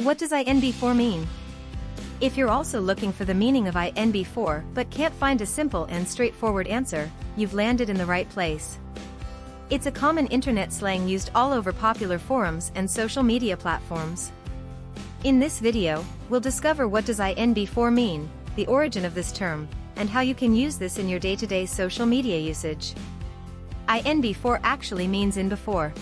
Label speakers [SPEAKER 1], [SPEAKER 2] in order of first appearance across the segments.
[SPEAKER 1] What does inb4 mean? If you're also looking for the meaning of inb4 but can't find a simple and straightforward answer, you've landed in the right place. It's a common internet slang used all over popular forums and social media platforms. In this video, we'll discover what does inb4 mean, the origin of this term, and how you can use this in your day-to-day social media usage. inb4 actually means in before.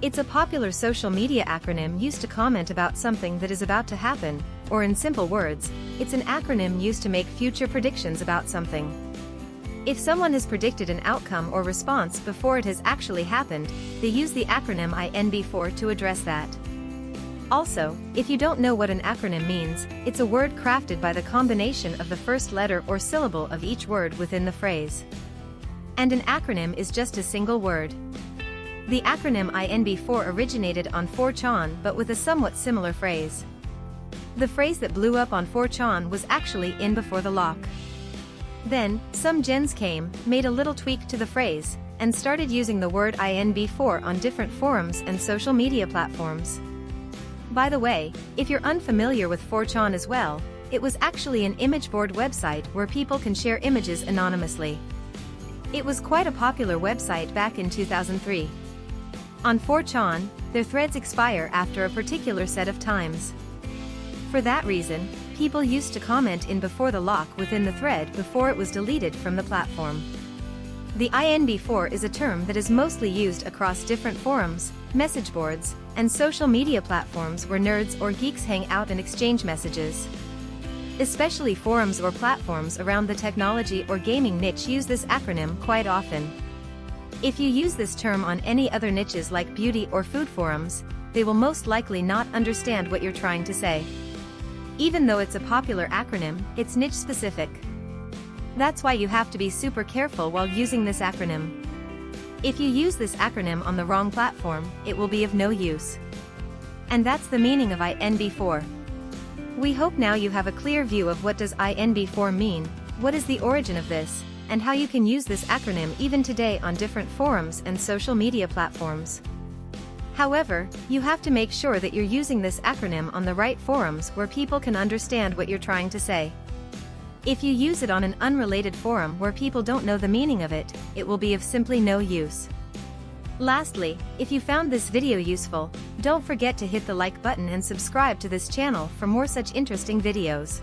[SPEAKER 1] It's a popular social media acronym used to comment about something that is about to happen, or in simple words, it's an acronym used to make future predictions about something. If someone has predicted an outcome or response before it has actually happened, they use the acronym inb4 to address that. Also, if you don't know what an acronym means, it's a word crafted by the combination of the first letter or syllable of each word within the phrase. And an acronym is just a single word. The acronym inb4 originated on 4chan but with a somewhat similar phrase. The phrase that blew up on 4chan was actually in before the lock. Then, some gens came, made a little tweak to the phrase, and started using the word inb4 on different forums and social media platforms. By the way, if you're unfamiliar with 4chan as well, it was actually an image board website where people can share images anonymously. It was quite a popular website back in 2003. On 4chan, their threads expire after a particular set of times. For that reason, people used to comment in before the lock within the thread before it was deleted from the platform. The inb4 is a term that is mostly used across different forums, message boards, and social media platforms where nerds or geeks hang out and exchange messages. Especially forums or platforms around the technology or gaming niche use this acronym quite often. If you use this term on any other niches like beauty or food forums, they will most likely not understand what you're trying to say. Even though it's a popular acronym, it's niche specific. That's why you have to be super careful while using this acronym. If you use this acronym on the wrong platform, it will be of no use. And that's the meaning of inb4. We hope now you have a clear view of what does inb4 mean, what is the origin of this, and how you can use this acronym even today on different forums and social media platforms. However, you have to make sure that you're using this acronym on the right forums where people can understand what you're trying to say. If you use it on an unrelated forum where people don't know the meaning of it, it will be of simply no use. Lastly, if you found this video useful, don't forget to hit the like button and subscribe to this channel for more such interesting videos.